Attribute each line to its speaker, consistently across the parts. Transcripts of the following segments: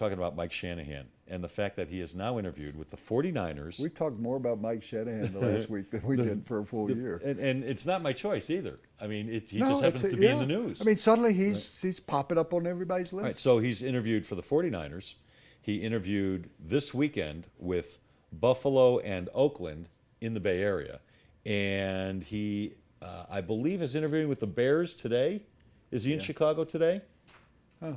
Speaker 1: talking about Mike Shanahan and the fact that he is now interviewed with the 49ers.
Speaker 2: We've talked more about Mike Shanahan the last week than we did for a full year.
Speaker 1: And it's not my choice either. I mean, he
Speaker 2: No,
Speaker 1: just happens to be in the news.
Speaker 2: I mean, suddenly he's popping up on everybody's list.
Speaker 1: Right, so he's interviewed for the 49ers. He interviewed this weekend with Buffalo and Oakland in the Bay Area. And he, I believe, is interviewing with the Bears today. Is he in Chicago today?
Speaker 2: Huh.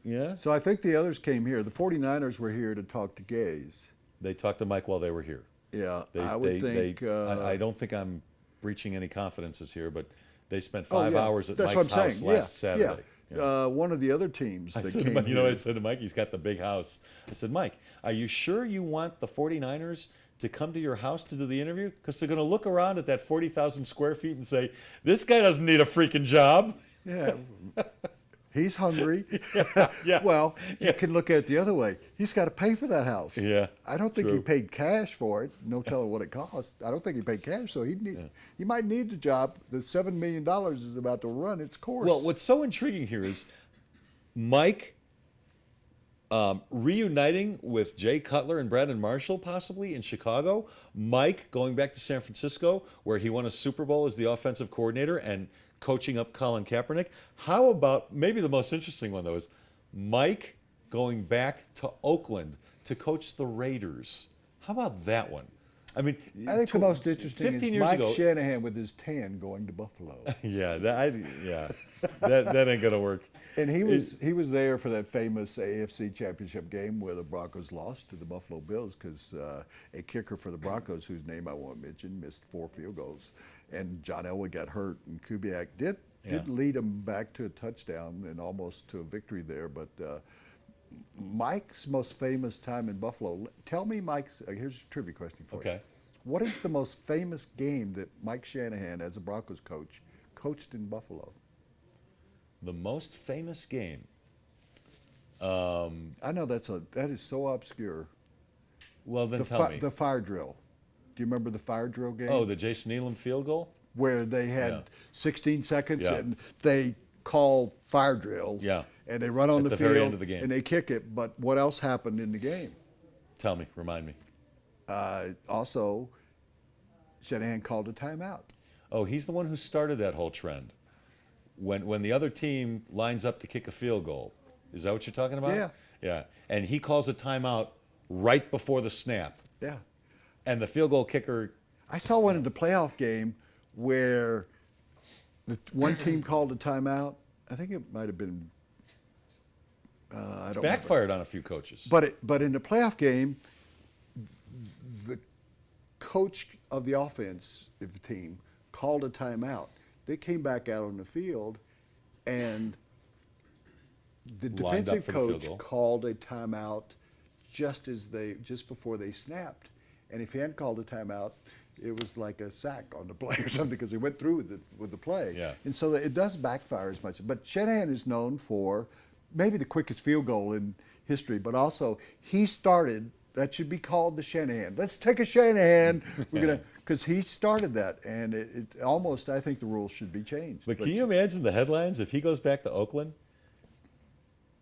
Speaker 1: Yeah.
Speaker 2: So I think the others came here. The 49ers were here to talk to Gaze.
Speaker 1: They talked to Mike while they were here.
Speaker 2: Yeah, I would think.
Speaker 1: I don't think I'm breaching any confidences here, but they spent 5 hours at
Speaker 2: That's
Speaker 1: Mike's
Speaker 2: what I'm
Speaker 1: house
Speaker 2: saying.
Speaker 1: last Saturday.
Speaker 2: Yeah. One of the other teams that came
Speaker 1: Mike,
Speaker 2: here.
Speaker 1: I said to Mike, he's got the big house. I said, Mike, are you sure you want the 49ers to come to your house to do the interview? Because they're going to look around at that 40,000 square feet and say, this guy doesn't need a freaking job.
Speaker 2: Yeah. He's hungry.
Speaker 1: Yeah.
Speaker 2: Well, you can look at it the other way. He's got to pay for that house.
Speaker 1: Yeah,
Speaker 2: I don't think he
Speaker 1: true.
Speaker 2: paid cash for it. No telling what it cost. I don't think he paid cash, so he might need the job. The $7 million is about to run its course.
Speaker 1: Well, what's so intriguing here is Mike reuniting with Jay Cutler and Brandon Marshall possibly in Chicago. Mike going back to San Francisco where he won a Super Bowl as the offensive coordinator and coaching up Colin Kaepernick. How about, maybe the most interesting one though, is Mike going back to Oakland to coach the Raiders. How about that one? I mean,
Speaker 2: I think the most interesting
Speaker 1: 15
Speaker 2: is
Speaker 1: years
Speaker 2: Mike
Speaker 1: ago,
Speaker 2: Shanahan with his tan going to Buffalo.
Speaker 1: yeah, that ain't gonna work.
Speaker 2: And he was there for that famous AFC Championship game where the Broncos lost to the Buffalo Bills because a kicker for the Broncos, whose name I won't mention, missed 4 field goals, and John Elway got hurt, and Kubiak did lead him back to a touchdown and almost to a victory there. But Mike's most famous time in Buffalo. Tell me, Mike's. Here's a trivia question for you.
Speaker 1: Okay.
Speaker 2: What is the most famous game that Mike Shanahan, as a Broncos coach, coached in Buffalo?
Speaker 1: The most famous game.
Speaker 2: I know that is so obscure.
Speaker 1: Well, then tell me.
Speaker 2: The fire drill. Do you remember the fire drill game?
Speaker 1: Oh, the Jason Elam field goal?
Speaker 2: Where they had 16 seconds
Speaker 1: Yeah.
Speaker 2: and they call fire drill.
Speaker 1: Yeah.
Speaker 2: And they run on
Speaker 1: At
Speaker 2: the
Speaker 1: the very
Speaker 2: field
Speaker 1: end of the game.
Speaker 2: and they kick it. But what else happened in the game?
Speaker 1: Tell me, remind me.
Speaker 2: Also, Shanahan called a timeout.
Speaker 1: Oh, he's the one who started that whole trend. When the other team lines up to kick a field goal. Is that what you're talking about?
Speaker 2: Yeah.
Speaker 1: Yeah. And he calls a timeout right before the snap.
Speaker 2: Yeah.
Speaker 1: And the field goal kicker.
Speaker 2: I saw one in the playoff game where the one team called a timeout. I think it might have been. I don't
Speaker 1: Backfired on a few coaches.
Speaker 2: But in the playoff game, the coach of the offense of the team called a timeout. They came back out on the field, and the
Speaker 1: Lined up
Speaker 2: defensive
Speaker 1: for the field
Speaker 2: coach
Speaker 1: goal.
Speaker 2: called a timeout just before they snapped. And if he hadn't called a timeout, it was like a sack on the play or something because he went through with the play.
Speaker 1: Yeah.
Speaker 2: And so it does backfire as much. But Shanahan is known for maybe the quickest field goal in history, but also he started. That should be called the Shanahan. Let's take a Shanahan. Because he started that, and it almost. I think the rules should be changed.
Speaker 1: But can you imagine the headlines if he goes back to Oakland?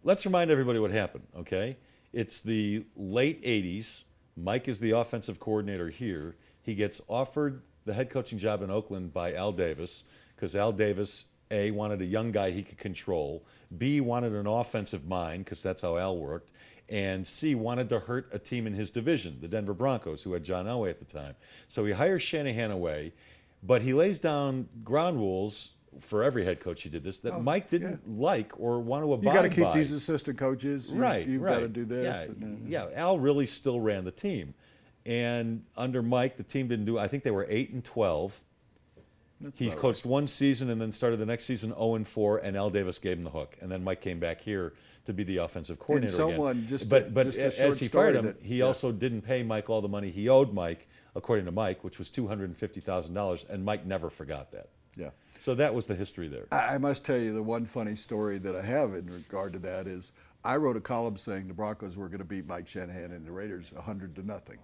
Speaker 1: Let's remind everybody what happened, okay? It's the late 80s. Mike is the offensive coordinator here. He gets offered the head coaching job in Oakland by Al Davis because Al Davis, A, wanted a young guy he could control, B, wanted an offensive mind because that's how Al worked, and C, wanted to hurt a team in his division, the Denver Broncos, who had John Elway at the time. So he hires Shanahan away, but he lays down ground rules for every head coach. He did this that Mike didn't like or want to abide by.
Speaker 2: You got to keep these assistant coaches. You've got to do this.
Speaker 1: Yeah, Al really still ran the team, and under Mike, the team didn't do. I think they were 8-12. He coached one season and then started the next season 0-4, and Al Davis gave him the hook, and then Mike came back here to be the offensive coordinator again. But as he fired him, he also didn't pay Mike all the money he owed Mike, according to Mike, which was $250,000, and Mike never forgot that.
Speaker 2: Yeah.
Speaker 1: So that was the history there.
Speaker 2: I must tell you the one funny story that I have in regard to that is I wrote a column saying the Broncos were going to beat Mike Shanahan and the Raiders 100-0.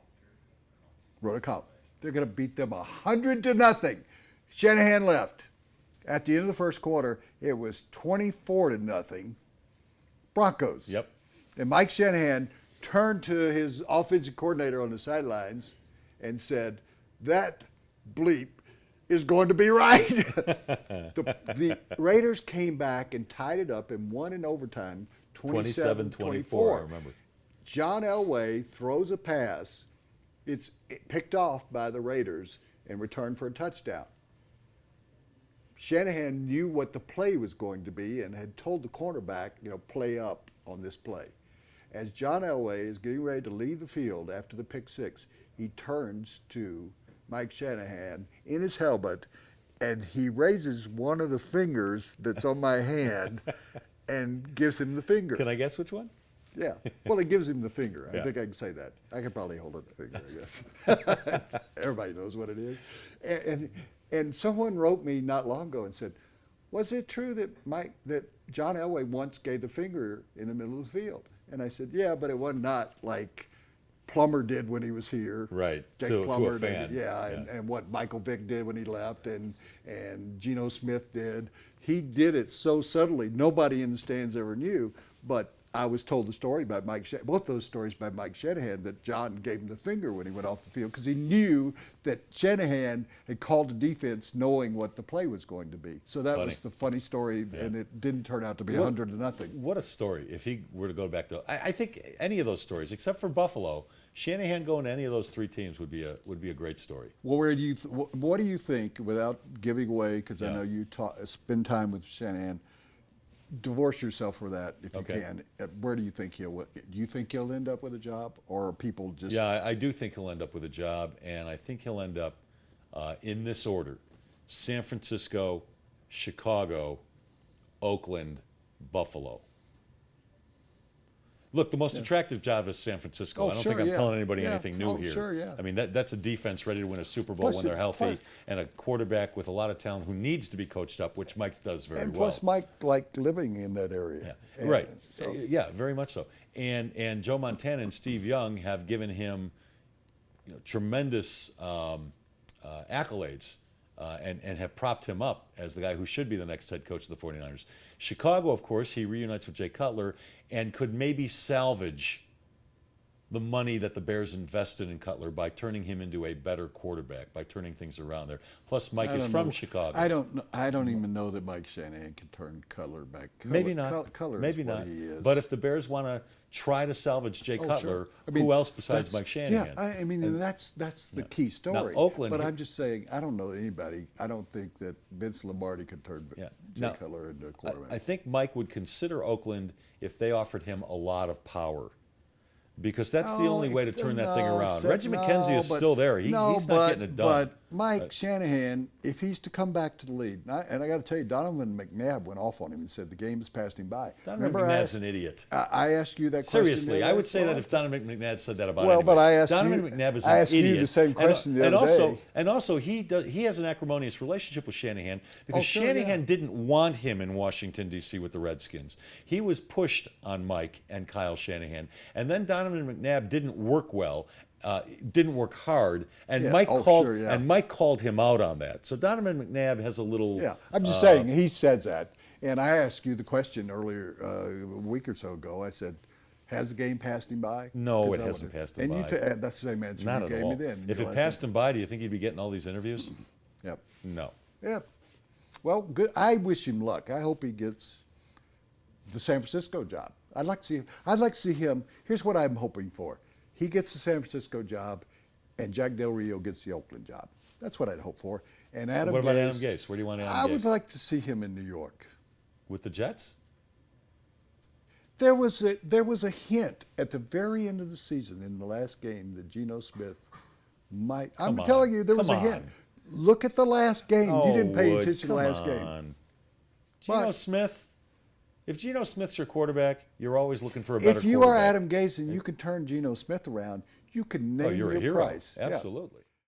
Speaker 2: Wrote a column. They're going to beat them 100-0. Shanahan left. At the end of the first quarter, it was 24-0 Broncos.
Speaker 1: Yep.
Speaker 2: And Mike Shanahan turned to his offensive coordinator on the sidelines and said, "That bleep is going to be right." The Raiders came back and tied it up and won in overtime 27-24.
Speaker 1: I remember.
Speaker 2: John Elway throws a pass. It's picked off by the Raiders and returned for a touchdown. Shanahan knew what the play was going to be and had told the cornerback, play up on this play. As John Elway is getting ready to leave the field after the pick six, he turns to Mike Shanahan in his helmet, and he raises one of the fingers that's on my hand and gives him the finger.
Speaker 1: Can I guess which one?
Speaker 2: Yeah. Well, he gives him the finger. I
Speaker 1: Yeah.
Speaker 2: think I can say that. I could probably hold up the finger, I guess. Everybody knows what it is. And someone wrote me not long ago and said, "Was it true that John Elway once gave the finger in the middle of the field?" And I said, "Yeah, but it was not like Plummer did when he was here."
Speaker 1: Right.
Speaker 2: Jake
Speaker 1: To a
Speaker 2: Plummer
Speaker 1: fan.
Speaker 2: did, and what Michael Vick did when he left, and Geno Smith did. He did it so subtly, nobody in the stands ever knew. But I was told the story by both those stories by Mike Shanahan, that John gave him the finger when he went off the field because he knew that Shanahan had called the defense knowing what the play was going to be. So that was the funny story, and it didn't turn out to be 100-0.
Speaker 1: What a story! If he were to go back to, I think any of those stories, except for Buffalo, Shanahan going to any of those three teams would be a great story.
Speaker 2: Well, what do you think, without giving away, because I know you spend time with Shanahan, divorce yourself for that if you can. Where do you think do you think he'll end up with a job, or are people just?
Speaker 1: Yeah, I do think he'll end up with a job, and I think he'll end up in this order: San Francisco, Chicago, Oakland, Buffalo. Look, the most attractive job is San Francisco. I don't think I'm telling anybody anything new here.
Speaker 2: Sure, yeah.
Speaker 1: I mean, that's a defense ready to win a Super Bowl when they're healthy, and a quarterback with a lot of talent who needs to be coached up, which Mike does very well.
Speaker 2: And plus, Mike liked living in that area.
Speaker 1: Yeah. Right. So. Yeah, very much so. And Joe Montana and Steve Young have given him tremendous accolades and have propped him up as the guy who should be the next head coach of the 49ers. Chicago, of course, he reunites with Jay Cutler and could maybe salvage the money that the Bears invested in Cutler by turning him into a better quarterback, by turning things around there. Plus, Mike is from Chicago.
Speaker 2: I don't even know that Mike Shanahan can turn Cutler back.
Speaker 1: Maybe not.
Speaker 2: Cutler
Speaker 1: Maybe
Speaker 2: is what
Speaker 1: not.
Speaker 2: he is.
Speaker 1: But if the Bears want to try to salvage Jay Cutler,
Speaker 2: sure. I mean,
Speaker 1: who else besides Mike Shanahan?
Speaker 2: Yeah, I mean, and that's the key story.
Speaker 1: Now, Oakland,
Speaker 2: but I'm just saying, I don't know anybody. I don't think that Vince Lombardi could turn Jay Cutler into a quarterback.
Speaker 1: I think Mike would consider Oakland if they offered him a lot of power. Because that's the only way to turn that thing around. Reggie McKenzie is still there. He's not getting it done.
Speaker 2: But Mike Shanahan, if he's to come back to the lead, and I got to tell you, Donovan McNabb went off on him and said the game has passed him by.
Speaker 1: Donovan McNabb's an idiot.
Speaker 2: I asked you that question.
Speaker 1: Seriously, I would say that if Donovan McNabb said that about
Speaker 2: anybody.
Speaker 1: But
Speaker 2: I asked
Speaker 1: Donovan McNabb is an idiot.
Speaker 2: I asked you the same question the other day.
Speaker 1: And also, he has an acrimonious relationship with Shanahan because Shanahan didn't want him in Washington, D.C. with the Redskins. He was pushed on Mike and Kyle Shanahan. And then Donovan McNabb didn't work well. Didn't work hard, and Mike called him out on that. So Donovan McNabb has a little.
Speaker 2: Yeah, I'm just saying he says that, and I asked you the question earlier a week or so ago. I said, "Has the game passed him by?"
Speaker 1: No, it hasn't passed him by.
Speaker 2: And that's the same answer
Speaker 1: Not
Speaker 2: you
Speaker 1: at
Speaker 2: gave
Speaker 1: all.
Speaker 2: me then.
Speaker 1: If it passed him by, do you think he'd be getting all these interviews?
Speaker 2: Yep.
Speaker 1: No.
Speaker 2: Yep. Well, good. I wish him luck. I hope he gets the San Francisco job. I'd like to see him. Here's what I'm hoping for. He gets the San Francisco job, and Jack Del Rio gets the Oakland job. That's what I'd hope for. And Adam
Speaker 1: What about Adam Gase? Where do you want Adam Gase?
Speaker 2: I would like to see him in New York.
Speaker 1: With the Jets?
Speaker 2: There was a hint at the very end of the season in the last game that Geno Smith might. I'm telling you, there was a hint. Look at the last game. You didn't pay attention to the last game.
Speaker 1: Geno Smith. If Geno Smith's your quarterback, you're always looking for a better quarterback.
Speaker 2: If you are Adam Gase and you can turn Geno Smith around, you can name your
Speaker 1: hero.
Speaker 2: price.
Speaker 1: Absolutely.